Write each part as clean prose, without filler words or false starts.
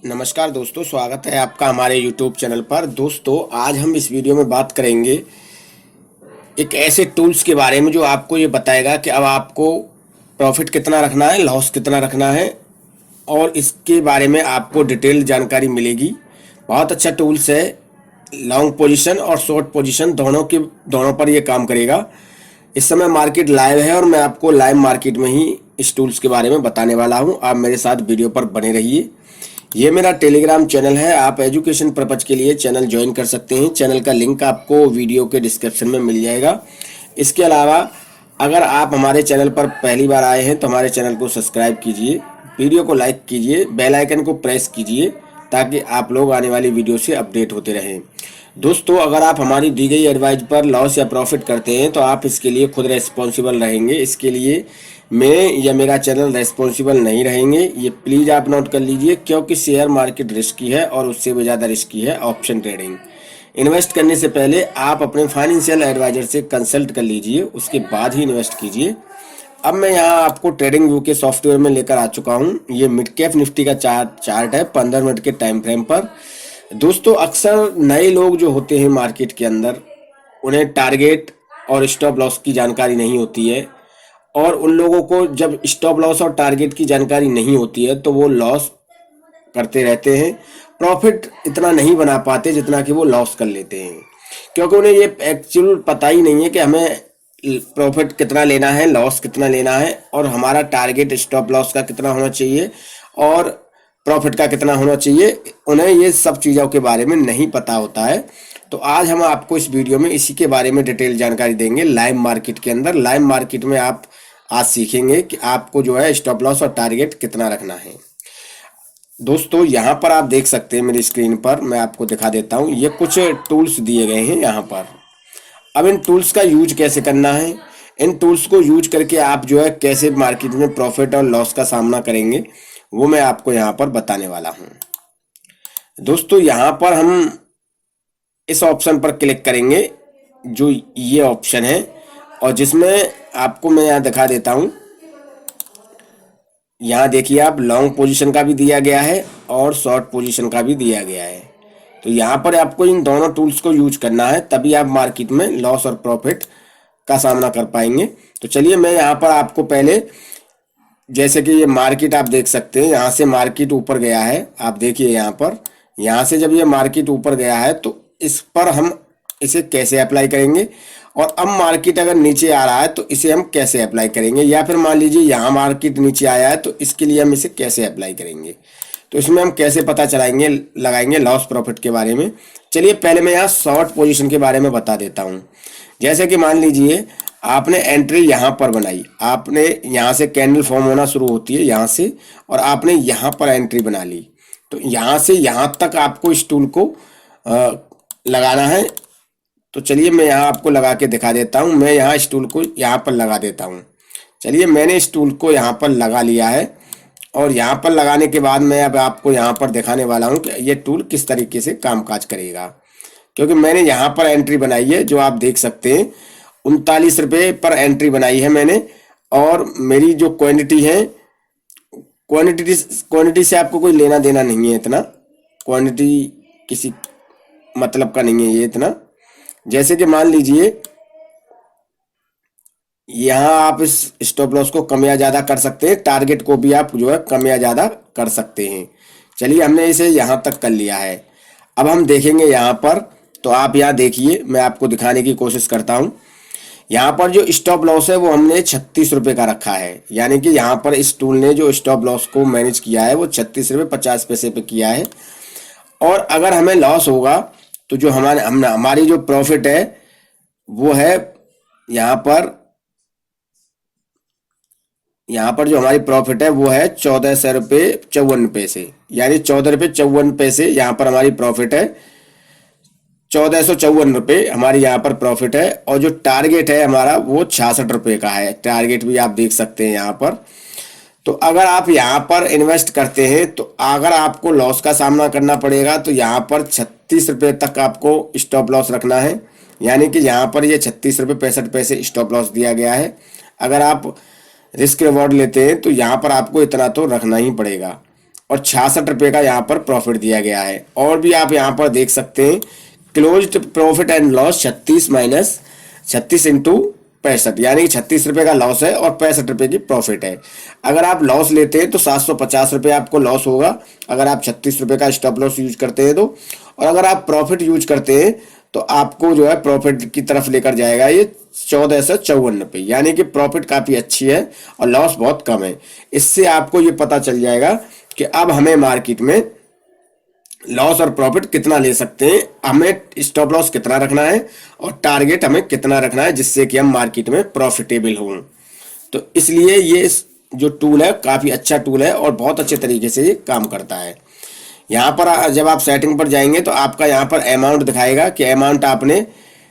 नमस्कार दोस्तों, स्वागत है आपका हमारे YouTube चैनल पर। दोस्तों, आज हम इस वीडियो में बात करेंगे एक ऐसे टूल्स के बारे में जो आपको ये बताएगा कि अब आपको प्रॉफिट कितना रखना है, लॉस कितना रखना है, और इसके बारे में आपको डिटेल जानकारी मिलेगी। बहुत अच्छा टूल्स है। लॉन्ग पोजीशन और शॉर्ट पोजीशन दोनों पर ये काम करेगा। इस समय मार्केट लाइव है और मैं आपको लाइव मार्केट में ही इस टूल्स के बारे में बताने वाला हूं। आप मेरे साथ वीडियो पर बने रहिए। ये मेरा टेलीग्राम चैनल है। आप एजुकेशन पर्पज के लिए चैनल ज्वाइन कर सकते हैं। चैनल का लिंक आपको वीडियो के डिस्क्रिप्शन में मिल जाएगा। इसके अलावा अगर आप हमारे चैनल पर पहली बार आए हैं तो हमारे चैनल को सब्सक्राइब कीजिए, वीडियो को लाइक कीजिए, बेल आइकन को प्रेस कीजिए ताकि आप लोग आने वाली वीडियो से अपडेट होते रहें। दोस्तों, अगर आप हमारी दी गई एडवाइस पर लॉस या प्रॉफिट करते हैं तो आप इसके लिए खुद रेस्पॉन्सिबल रहेंगे। इसके लिए मैं या मेरा चैनल रेस्पॉन्सिबल नहीं रहेंगे। ये प्लीज़ आप नोट कर लीजिए, क्योंकि शेयर मार्केट रिस्की है और उससे भी ज़्यादा रिस्की है ऑप्शन ट्रेडिंग। इन्वेस्ट करने से पहले आप अपने फाइनेंशियल एडवाइजर से कंसल्ट कर लीजिए, उसके बाद ही इन्वेस्ट कीजिए। अब मैं यहाँ आपको ट्रेडिंग व्यू के सॉफ्टवेयर में लेकर आ चुका हूँ। ये मिड कैप निफ्टी का चार्ट है 15 मिनट के टाइम फ्रेम पर। दोस्तों, अक्सर नए लोग जो होते हैं मार्केट के अंदर, उन्हें टारगेट और स्टॉप लॉस की जानकारी नहीं होती है। और उन लोगों को जब स्टॉप लॉस और टारगेट की जानकारी नहीं होती है तो वो लॉस करते रहते हैं। प्रॉफिट इतना नहीं बना पाते जितना कि वो लॉस कर लेते हैं, क्योंकि उन्हें ये एक्चुअल पता ही नहीं है कि हमें प्रॉफिट कितना लेना है, लॉस कितना लेना है, और हमारा टारगेट स्टॉप लॉस का कितना होना चाहिए और प्रॉफिट का कितना होना चाहिए। उन्हें ये सब चीज़ों के बारे में नहीं पता होता है। तो आज हम आपको इस वीडियो में इसी के बारे में डिटेल जानकारी देंगे। लाइव मार्केट के अंदर, लाइव मार्केट में आप आज सीखेंगे कि आपको जो है स्टॉप लॉस और टारगेट कितना रखना है। दोस्तों, यहाँ पर आप देख सकते हैं मेरी स्क्रीन पर, मैं आपको दिखा देता हूँ। ये कुछ टूल्स दिए गए हैं यहाँ पर। अब इन टूल्स का यूज कैसे करना है, इन टूल्स को यूज करके आप जो है कैसे मार्केट में प्रॉफिट और लॉस का सामना करेंगे, वो मैं आपको यहाँ पर बताने वाला हूँ। दोस्तों, यहाँ पर हम इस ऑप्शन पर क्लिक करेंगे, जो ये ऑप्शन है, और जिसमें आपको मैं यहाँ दिखा देता हूँ। यहाँ देखिए, आप लॉन्ग पोजीशन का भी दिया गया है और शॉर्ट पोजीशन का भी दिया गया है। तो यहाँ पर आपको इन दोनों टूल्स को यूज करना है, तभी आप मार्केट में लॉस और प्रॉफिट का सामना कर पाएंगे। तो चलिए, मैं यहाँ पर आपको पहले, जैसे कि ये मार्केट आप देख सकते हैं, यहाँ से मार्केट ऊपर गया है। आप देखिए यहाँ पर, यहाँ से जब ये मार्केट ऊपर गया है तो इस पर हम इसे कैसे अप्लाई करेंगे, और अब मार्केट अगर नीचे आ रहा है तो इसे हम कैसे अप्लाई करेंगे, या फिर मान लीजिए यहाँ मार्केट नीचे आया है तो इसके लिए हम इसे कैसे अप्लाई करेंगे। तो इसमें हम कैसे पता चलाएंगे, लगाएंगे लॉस प्रॉफिट के बारे में। चलिए, पहले मैं यहाँ शॉर्ट पोजीशन के बारे में बता देता हूँ। जैसे कि मान लीजिए आपने एंट्री यहाँ पर बनाई, आपने यहाँ से कैंडल फॉर्म होना शुरू होती है यहाँ से, और आपने यहाँ पर एंट्री बना ली। तो यहाँ से यहाँ तक आपको इस टूल को लगाना है। तो चलिए, मैं यहाँ आपको लगा के दिखा देता हूँ। मैं यहाँ इस टूल को यहाँ पर लगा देता हूँ। चलिए, मैंने इस टूल को यहाँ पर लगा लिया है, और यहाँ पर लगाने के बाद मैं अब आपको यहाँ पर दिखाने वाला हूँ कि ये टूल किस तरीके से कामकाज करेगा। क्योंकि मैंने यहाँ पर एंट्री बनाई है, जो आप देख सकते हैं 39 रुपये पर एंट्री बनाई है मैंने। और मेरी जो क्वांटिटी है, क्वांटिटी से आपको कोई लेना देना नहीं है इतना। क्वांटिटी किसी मतलब का नहीं है ये इतना। जैसे कि मान लीजिए यहाँ आप इस स्टॉप लॉस को कम या ज़्यादा कर सकते हैं, टारगेट को भी आप जो है कम या ज़्यादा कर सकते हैं। चलिए, हमने इसे यहाँ तक कर लिया है। अब हम देखेंगे यहाँ पर, तो आप यहाँ देखिए, मैं आपको दिखाने की कोशिश करता हूँ। यहाँ पर जो स्टॉप लॉस है वो हमने 36 रुपये का रखा है। यानी कि यहाँ पर इस टूल ने जो स्टॉप लॉस को मैनेज किया है वो 36 रुपये 50 पैसे पे किया है। और अगर हमें लॉस होगा तो जो हमारी जो प्रॉफिट है वो है यहाँ पर जो हमारी प्रॉफिट है वो है 1400 रुपये 54 पैसे। यानी 14 रुपये 54 पैसे यहाँ पर हमारी प्रॉफिट है। 1454 रुपये हमारी यहाँ पर प्रॉफिट है। और जो टारगेट है हमारा वो 66 रुपये का है। टारगेट भी आप देख सकते हैं यहाँ पर। तो अगर आप यहाँ पर इन्वेस्ट करते हैं तो अगर आपको लॉस का सामना करना पड़ेगा तो यहाँ पर 36 रुपये तक आपको स्टॉप लॉस रखना है। यानी कि यहाँ पर ये 36 रुपये 65 पैसे स्टॉप लॉस दिया गया है। अगर आप रिस्क रिवॉर्ड लेते हैं तो यहाँ पर आपको इतना तो रखना ही पड़ेगा। और 66 रुपये का यहाँ पर प्रॉफिट दिया गया है। और भी आप यहाँ पर देख सकते हैं closed profit and loss 36 minus 36 into 65, यानी कि 36 रुपये का लॉस है और 65 रुपये की प्रॉफिट है। अगर आप लॉस लेते हैं तो 750 रुपये आपको लॉस होगा अगर आप 36 रुपये का स्टॉप लॉस यूज करते हैं तो। और अगर आप प्रॉफिट यूज करते हैं तो आपको जो है प्रॉफिट की तरफ लेकर जाएगा ये 1454 रुपये, यानी कि प्रॉफिट काफ़ी अच्छी है और लॉस बहुत कम है। इससे आपको ये पता चल जाएगा कि अब हमें मार्केट में लॉस और प्रॉफिट कितना ले सकते हैं, हमें स्टॉप लॉस कितना रखना है और टारगेट हमें कितना रखना है, जिससे कि हम मार्केट में प्रॉफिटेबल हों। तो इसलिए ये जो टूल है काफ़ी अच्छा टूल है और बहुत अच्छे तरीके से ये काम करता है। यहाँ पर जब आप सेटिंग पर जाएंगे तो आपका यहाँ पर अमाउंट दिखाएगा कि अमाउंट आपने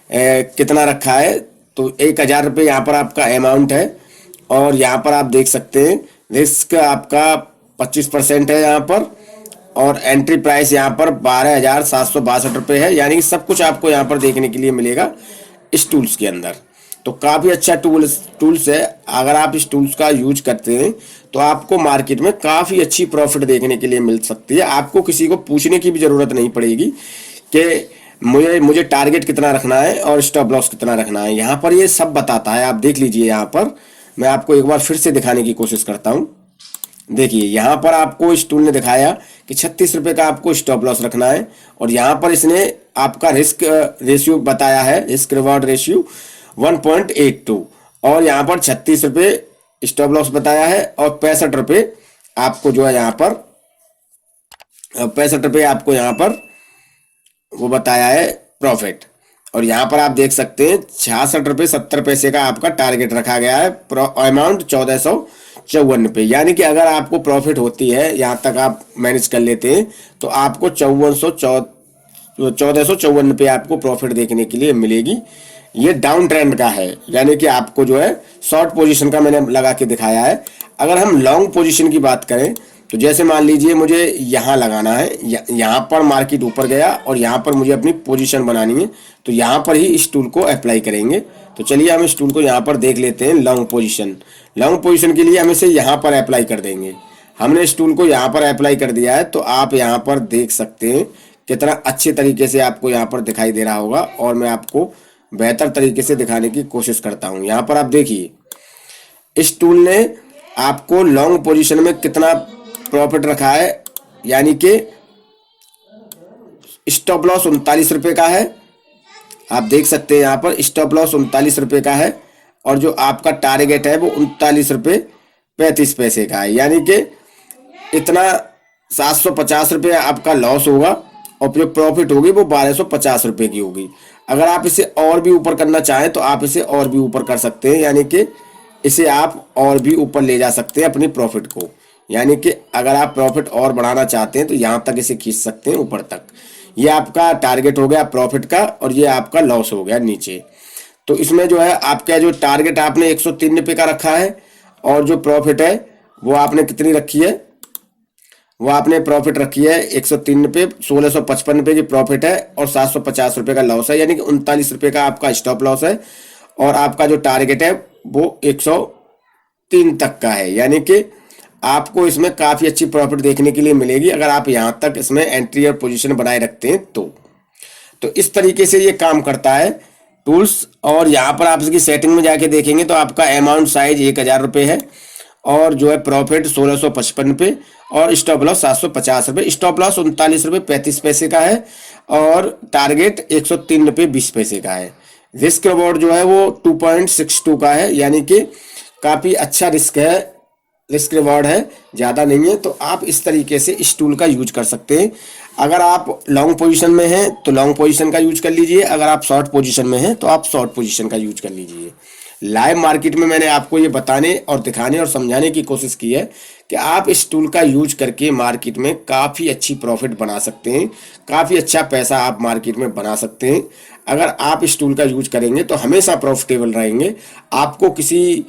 कितना रखा है। तो 1000 रुपये यहाँ पर आपका अमाउंट है और यहाँ पर आप देख सकते हैं रिस्क आपका 25% है यहाँ पर, और एंट्री प्राइस यहाँ पर 12,762 रुपये है, यानी कि सब कुछ आपको यहाँ पर देखने के लिए मिलेगा इस टूल्स के अंदर। तो काफ़ी अच्छा टूल्स है। अगर आप इस टूल्स का यूज करते हैं तो आपको मार्केट में काफ़ी अच्छी प्रॉफिट देखने के लिए मिल सकती है। आपको किसी को पूछने की भी ज़रूरत नहीं पड़ेगी कि मुझे टारगेट कितना रखना है और स्टॉप लॉस कितना रखना है। यहाँ पर ये सब बताता है, आप देख लीजिए। यहाँ पर मैं आपको एक बार फिर से दिखाने की कोशिश करता हूँ। देखिए यहाँ पर आपको इस टूल ने दिखाया कि 36 रुपये का आपको स्टॉप लॉस रखना है और यहाँ पर इसने आपका रिस्क रेशियो बताया है, रिस्क रिवॉर्ड रेशियो 1.82, और यहाँ पर 36 रुपये स्टॉप लॉस बताया है और 65 रुपये आपको जो है यहाँ पर 65 रुपये आपको यहाँ पर वो बताया है प्रॉफिट। और यहाँ पर आप देख सकते हैं 66 रुपये 70 पैसे का आपका टारगेट रखा गया है, अमाउंट 1454 रुपये, यानी कि अगर आपको प्रॉफिट होती है यहाँ तक आप मैनेज कर लेते हैं तो आपको 1454 रुपये आपको प्रॉफिट देखने के लिए मिलेगी। ये डाउन ट्रेंड का है, यानी कि आपको जो है शॉर्ट पोजीशन का मैंने लगा के दिखाया है। अगर हम लॉन्ग पोजीशन की बात करें तो जैसे मान लीजिए मुझे यहाँ लगाना है, यहाँ पर मार्केट ऊपर गया और यहाँ पर मुझे अपनी पोजीशन बनानी है, तो यहाँ पर ही इस टूल को अप्लाई करेंगे। तो चलिए हम इस टूल को यहाँ पर देख लेते हैं। लॉन्ग पोजीशन के लिए हम इसे यहाँ पर अप्लाई कर देंगे। हमने इस टूल को यहाँ पर अप्लाई कर दिया है, तो आप यहाँ पर देख सकते हैं कितना अच्छे तरीके से आपको यहाँ पर दिखाई दे रहा होगा, और मैं आपको बेहतर तरीके से दिखाने की कोशिश करता हूँ। यहाँ पर आप देखिए इस टूल ने आपको लॉन्ग पोजीशन में कितना प्रॉफिट रखा है, यानी कि स्टॉप लॉस 39 रुपये का है। आप देख सकते हैं यहाँ पर स्टॉप लॉस 39 रुपये का है और जो आपका टारगेट है वो 39 रुपये 35 पैसे का है, यानी कि इतना 750 रुपये आपका लॉस होगा और जो प्रॉफिट होगी वो 1250 रुपये की होगी। अगर आप इसे और भी ऊपर करना चाहें तो आप इसे और भी ऊपर कर सकते हैं, यानी कि इसे आप और भी ऊपर ले जा सकते हैं अपनी प्रॉफिट को। यानी कि अगर आप प्रॉफिट और बढ़ाना चाहते हैं तो यहाँ तक इसे खींच सकते हैं ऊपर तक। ये आपका टारगेट हो गया प्रॉफिट का और ये आपका लॉस हो गया नीचे। तो इसमें जो है आपका जो टारगेट आपने 103 रुपये का रखा है और जो प्रॉफिट है वो आपने कितनी रखी है, वो आपने प्रॉफिट रखी है 103 रुपये, 1655 रुपये की प्रॉफिट है और 750 रुपये का लॉस है, यानी कि 39 रुपये का आपका स्टॉप लॉस है और आपका जो टारगेट है वो 103 तक का है। यानी कि आपको इसमें काफ़ी अच्छी प्रॉफिट देखने के लिए मिलेगी अगर आप यहाँ तक इसमें एंट्री और पोजीशन बनाए रखते हैं तो इस तरीके से ये काम करता है टूल्स। और यहाँ पर आप इसकी सेटिंग में जाके देखेंगे तो आपका अमाउंट साइज 1000 रुपये है और जो है प्रॉफिट 1655 रुपये और स्टॉप लॉस 750 रुपये। स्टॉप लॉस 39 रुपये 35 पैसे का है और टारगेट 103 रुपये 20 पैसे का है। रिस्क रिवॉर्ड जो है वो 2.62 का है, यानी कि काफ़ी अच्छा रिस्क रिवॉर्ड है, ज़्यादा नहीं है। तो आप इस तरीके से इस टूल का यूज कर सकते हैं। अगर आप लॉन्ग पोजीशन में हैं तो लॉन्ग पोजीशन का यूज कर लीजिए, अगर आप शॉर्ट पोजीशन में हैं तो आप शॉर्ट पोजीशन का यूज कर लीजिए। लाइव मार्केट में मैंने आपको ये बताने और दिखाने और समझाने की कोशिश की है कि आप इस टूल का यूज करके मार्केट में काफ़ी अच्छी प्रॉफिट बना सकते हैं, काफ़ी अच्छा पैसा आप मार्केट में बना सकते हैं। अगर आप इस टूल का यूज करेंगे तो हमेशा प्रॉफिटेबल रहेंगे। आपको किसी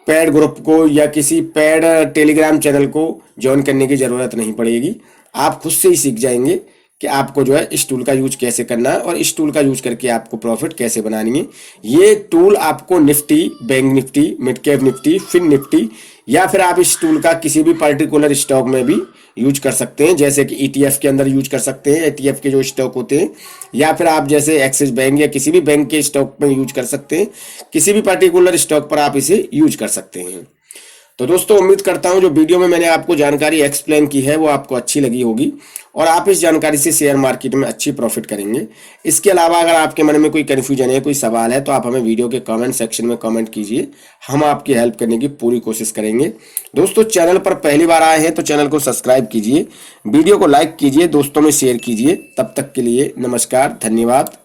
पेड ग्रुप को या किसी पेड टेलीग्राम चैनल को ज्वाइन करने की ज़रूरत नहीं पड़ेगी। आप खुद से ही सीख जाएंगे कि आपको जो है इस टूल का यूज कैसे करना है और इस टूल का यूज करके आपको प्रॉफिट कैसे बनानी है। ये टूल आपको Nifty, bank Nifty, mid cap Nifty, fin Nifty या फिर आप इस टूल का किसी भी पर्टिकुलर स्टॉक में भी यूज कर सकते हैं, जैसे कि ईटीएफ के अंदर यूज कर सकते हैं, एटीएफ के जो स्टॉक होते हैं, या फिर आप जैसे एक्सिस बैंक या किसी भी बैंक के स्टॉक में यूज कर सकते हैं। किसी भी पर्टिकुलर स्टॉक पर आप इसे यूज कर सकते हैं। तो दोस्तों उम्मीद करता हूं जो वीडियो में मैंने आपको जानकारी एक्सप्लेन की है वो आपको अच्छी लगी होगी और आप इस जानकारी से शेयर मार्केट में अच्छी प्रॉफिट करेंगे। इसके अलावा अगर आपके मन में कोई कन्फ्यूजन है, कोई सवाल है, तो आप हमें वीडियो के कमेंट सेक्शन में कमेंट कीजिए, हम आपकी हेल्प करने की पूरी कोशिश करेंगे। दोस्तों चैनल पर पहली बार आए हैं तो चैनल को सब्सक्राइब कीजिए, वीडियो को लाइक कीजिए, दोस्तों में शेयर कीजिए। तब तक के लिए नमस्कार, धन्यवाद।